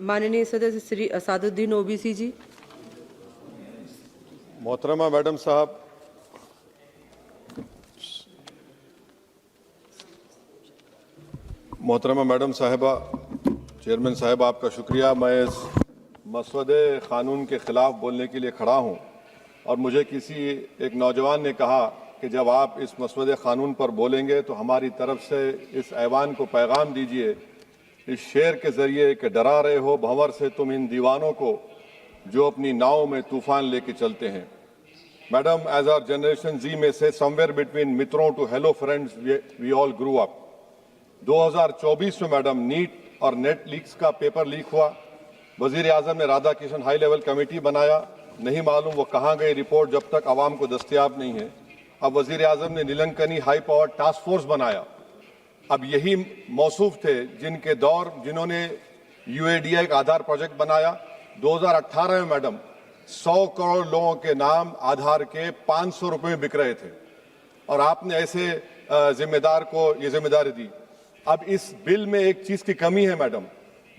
माननीय सदस्य श्री असादुद्दीन ओबीसी जी। मोहतरमा मैडम साहब, मोहतरमा मैडम साहिबा, चेयरमैन साहब आपका शुक्रिया। मैं इस मसवदे क़ानून के ख़िलाफ़ बोलने के लिए खड़ा हूँ और मुझे किसी एक नौजवान ने कहा कि जब आप इस मसवदे क़ानून पर बोलेंगे तो हमारी तरफ से इस ऐवान को पैगाम दीजिए इस शेर के ज़रिए कि डरा रहे हो भंवर से तुम इन दीवानों को जो अपनी नाव में तूफ़ान लेके चलते हैं। Madam, as our generation Z में से समवेयर बिटवीन मित्रों to hello friends we all grew up. 2024 में मैडम नीट और नेट लीक्स का पेपर लीक हुआ। वजीर आजम ने Radha Kishan high level committee बनाया, नहीं मालूम वो कहाँ गई रिपोर्ट जब तक आवाम को दस्तयाब नहीं है। अब वजीर आजम ने नीलंकनी हाई पावर टास्क फोर्स बनाया। अब यही मौसूफ थे जिन्होंने UADI का आधार प्रोजेक्ट बनाया। 2018 में मैडम 100 करोड़ लोगों के नाम आधार के 500 रुपए में बिक रहे थे और आपने ऐसे जिम्मेदार को ये जिम्मेदारी दी। अब इस बिल में एक चीज की कमी है मैडम,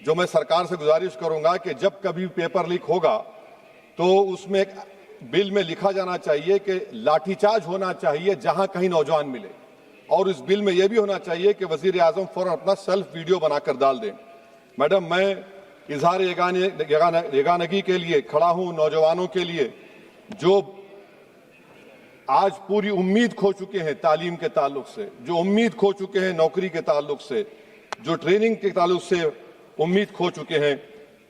जो मैं सरकार से गुजारिश करूंगा कि जब कभी पेपर लीक होगा तो उसमें एक बिल में लिखा जाना चाहिए कि लाठीचार्ज होना चाहिए जहां कहीं नौजवान मिले, और इस बिल में यह भी होना चाहिए कि वजीर आजम फौरन अपना सेल्फ वीडियो बनाकर डाल दें। मैडम, मैं इजहार यगानगी के लिए खड़ा हूं नौजवानों के लिए जो आज पूरी उम्मीद खो चुके हैं तालीम के ताल्लुक से, जो उम्मीद खो चुके हैं नौकरी के ताल्लुक से, जो ट्रेनिंग के ताल्लुक से उम्मीद खो चुके हैं,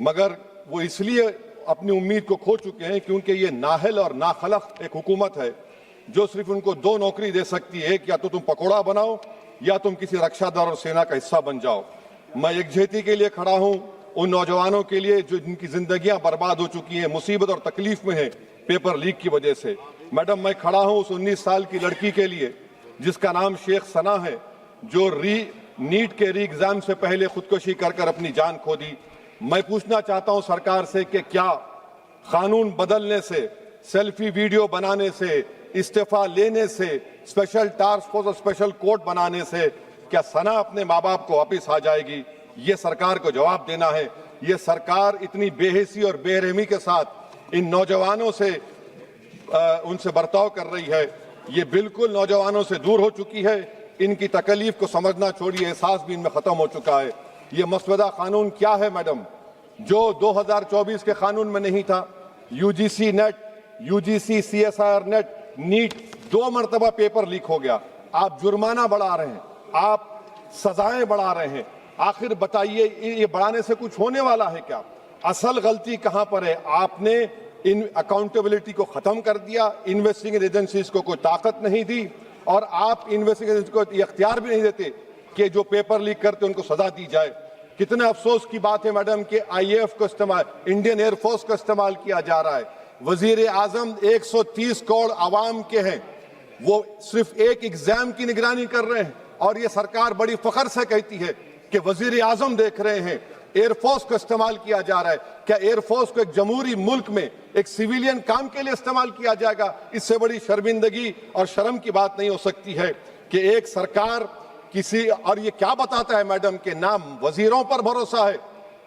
मगर वो इसलिए अपनी उम्मीद को खो चुके हैं क्योंकि ये नाहल और नाखलक एक हुकूमत है जो सिर्फ उनको 2 नौकरी दे सकती है, एक या तो तुम पकौड़ा बनाओ या तुम किसी रक्षादार और सेना का हिस्सा बन जाओ। मैं यकजहती के लिए खड़ा हूं उन नौजवानों के लिए जो जिनकी जिंदगियां बर्बाद हो चुकी हैं, मुसीबत और तकलीफ में है पेपर लीक की वजह से। मैडम, मैं खड़ा हूं उस 19 साल की लड़की के लिए जिसका नाम शेख सना है, जो नीट के री एग्जाम से पहले खुदकुशी कर अपनी जान खो दी। मैं पूछना चाहता हूं सरकार से कि क्या कानून बदलने से, सेल्फी वीडियो बनाने से, इस्तीफा लेने से, स्पेशल टास्क फोर्स और स्पेशल कोर्ट बनाने से क्या सना अपने माँ बाप को वापिस आ जाएगी? ये सरकार को जवाब देना है। ये सरकार इतनी बेहिसी और बेरहमी के साथ इन नौजवानों से उनसे बर्ताव कर रही है, ये बिल्कुल नौजवानों से दूर हो चुकी है। इनकी तकलीफ को समझना छोड़िए, एहसास भी इनमें खत्म हो चुका है। ये मसवदा कानून क्या है मैडम, जो 2024 के कानून में नहीं था? UGC net, UGC CSIR net, NEET 2 मरतबा पेपर लीक हो गया। आप जुर्माना बढ़ा रहे हैं, आप सजाएं बढ़ा रहे हैं। आखिर बताइए, ये बढ़ाने से कुछ होने वाला है क्या? असल गलती कहां पर है? आपने इन अकाउंटेबिलिटी को खत्म कर दिया, इन्वेस्टिगेटिंग एजेंसीज को कोई ताकत नहीं दी और आप इन्वेस्टिगेशन को इख्तियार भी नहीं देते कि जो पेपर लीक करते उनको सजा दी जाए। कितने अफसोस की बात है मैडम कि IAF को इस्तेमाल, इंडियन एयरफोर्स को इस्तेमाल किया जा रहा है। वजीर आजम 130 करोड़ आवाम के हैं, वो सिर्फ एक एग्जाम की निगरानी कर रहे हैं और ये सरकार बड़ी फख्र से कहती है कि वजीर आजम देख रहे हैं। एयरफोर्स को इस्तेमाल किया जा रहा है। क्या एयरफोर्स को एक जमहूरी मुल्क में एक सिविलियन काम के लिए इस्तेमाल किया जाएगा? इससे बड़ी शर्मिंदगी और शर्म की बात नहीं हो सकती है कि एक सरकार किसी, और ये क्या बताता है मैडम कि ना वजीरों पर भरोसा है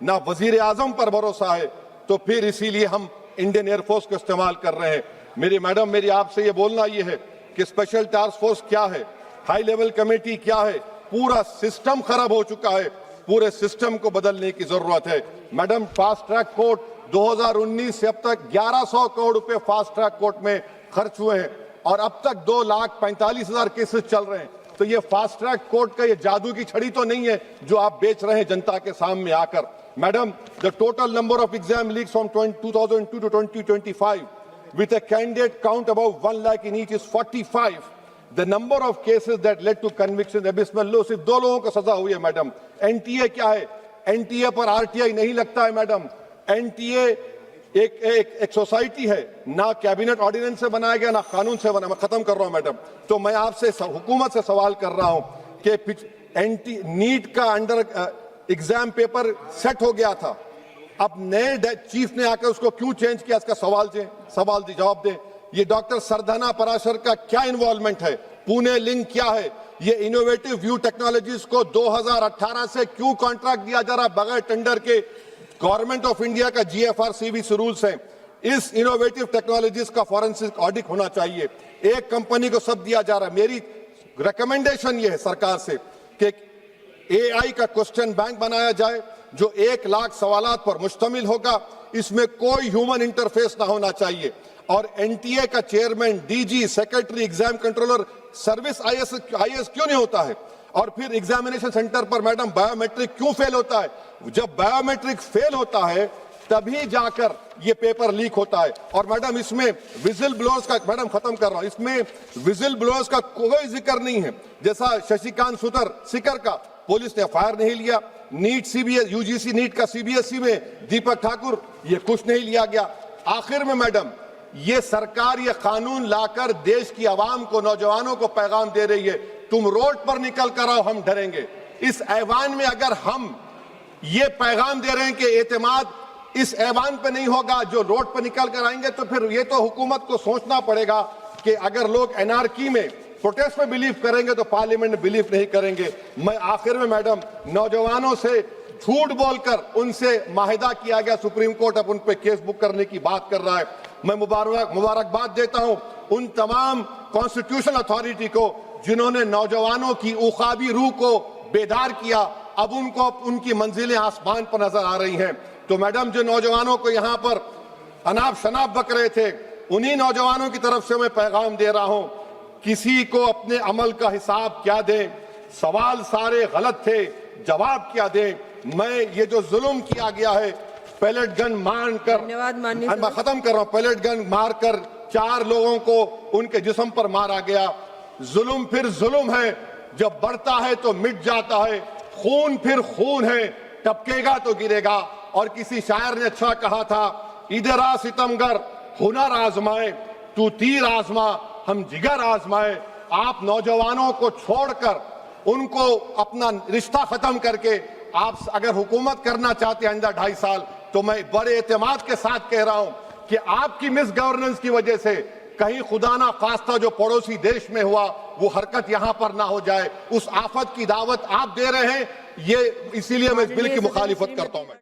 ना वजीर आजम पर भरोसा है, तो फिर इसीलिए हम इंडियन एयरफोर्स को इस्तेमाल कर रहे हैं। मेरी मैडम, मेरी आपसे ये बोलना ये है कि स्पेशल टास्क फोर्स क्या है, हाई लेवल कमेटी क्या है? पूरा सिस्टम खराब हो चुका है, पूरे सिस्टम को बदलने की जरूरत है। मैडम, फास्ट ट्रैक कोर्ट 2019 से अब तक 1100 करोड़ रुपए फास्ट ट्रैक कोर्ट में खर्च हुए हैं और अब तक 2,45,000 केसेस चल रहे हैं। तो ये फास्ट ट्रैक कोर्ट का ये जादू की छड़ी तो नहीं है जो आप बेच रहे हैं जनता के सामने आकर। Madam, the total number of exam leaks from 2002 to 2025 with a candidate count above 1 lakh in each is 45. The number of cases that led to conviction abysmal low। सिर्फ 2 लोगों को सजा हुई है मैडम। NTA क्या है? NTA पर RTI नहीं लगता है मैडम। NTA एक सोसाइटी है, ना कैबिनेट ऑर्डिनेंस से बनाया गया ना कानून से बना। मैं खत्म कर रहा हूं मैडम। तो मैं आपसे हुकूमत से सवाल कर रहा हूं कि नीट का अंडर एग्जाम पेपर सेट हो गया था, अब नए चीफ ने आकर उसको क्यों चेंज किया? इसका सवाल जवाब दें। ये डॉक्टर सरदाना पराशर का क्या इन्वॉल्वमेंट है? पुणे लिंक क्या है? ये इनोवेटिव व्यू टेक्नोलॉजीज को 2018 से क्यों कॉन्ट्रैक्ट दिया जा रहा बगैर टेंडर के? गवर्नमेंट ऑफ इंडिया का GFR CBC रूल्स है, इस इनोवेटिव टेक्नोलॉजीज का फॉरेंसिक ऑडिट होना चाहिए। एक कंपनी को सब दिया जा रहा है। मेरी रिकमेंडेशन ये है सरकार से कि AI का क्वेश्चन बैंक बनाया जाए जो 1 लाख सवालात पर मुश्तमिल होगा, इसमें कोई ह्यूमन इंटरफेस ना होना चाहिए। और NTA का chairman, DG, secretary, exam controller, service IAS क्यों नहीं होता है? और फिर एग्जामिनेशन सेंटर पर मैडम बायोमेट्रिक क्यों फेल होता है? जब बायोमेट्रिक फेल होता है तभी जाकर ये पेपर लीक होता है। और मैडम इसमें विजिल ब्लोअर्स का, मैडम खत्म कर रहा हूं, इसमें विजिल ब्लोअर्स का कोई जिक्र नहीं है। जैसा शशिकांत सिकर का पुलिस ने FIR नहीं लिया, नीट CBS UGC नीट का CBSE में दीपक ठाकुर, ये कुछ नहीं लिया गया। आखिर में मैडम ये सरकार ये कानून लाकर देश की आवाम को, नौजवानों को पैगाम दे रही है, तुम रोड पर निकल कर आओ, हम डरेंगे। इस ऐवान में अगर हम ये पैगाम दे रहे हैं कि एतमाद इस ऐवान पे नहीं होगा, जो रोड पर निकल कर आएंगे, तो फिर ये तो हुकूमत को सोचना पड़ेगा कि अगर लोग एनआरकी में, प्रोटेस्ट में बिलीव करेंगे तो पार्लियामेंट में बिलीव नहीं करेंगे। मैं आखिर में मैडम नौजवानों से झूठ बोलकर उनसे माहिदा किया गया, सुप्रीम कोर्ट अब उन पे केस बुक करने की बात कर रहा है। मैं मुबारकबाद देता हूं उन तमाम कॉन्स्टिट्यूशनल अथॉरिटी को जिन्होंने नौजवानों की उखाबी रूह को बेदार किया। अब उनको उनकी मंजिलें आसमान पर नजर आ रही हैं। तो मैडम जो नौजवानों को यहाँ पर अनाप शनाप बक रहे थे, उन्हीं नौजवानों की तरफ से मैं पैगाम दे रहा हूं, किसी को अपने अमल का हिसाब क्या दें, सवाल सारे गलत थे, जवाब क्या दें। मैं ये जो जुल्म किया गया है, पैलेट गन मारकर, मैं खत्म कर रहा हूं, पैलेट गन मारकर 4 लोगों को उनके जिस्म पर मारा गया। जुल्म फिर जुल्म है, जब बढ़ता है तो मिट जाता है। खून फिर खून है, टपकेगा तो गिरेगा। और किसी शायर ने अच्छा कहा था, इधर आ सितमगर हुनर आजमाए, तू तीर आजमा हम जिगर आजमाए। आप नौजवानों को छोड़कर उनको अपना रिश्ता खत्म करके आप अगर हुकूमत करना चाहते हैं आइंदा 2.5 साल, तो मैं बड़े एतमाद के साथ कह रहा हूं कि आपकी मिस गवर्नेंस की वजह से कहीं खुदा ना खास्ता जो पड़ोसी देश में हुआ वो हरकत यहां पर ना हो जाए। उस आफत की दावत आप दे रहे हैं, ये इसीलिए मैं इस बिल की मुखालिफत करता हूं।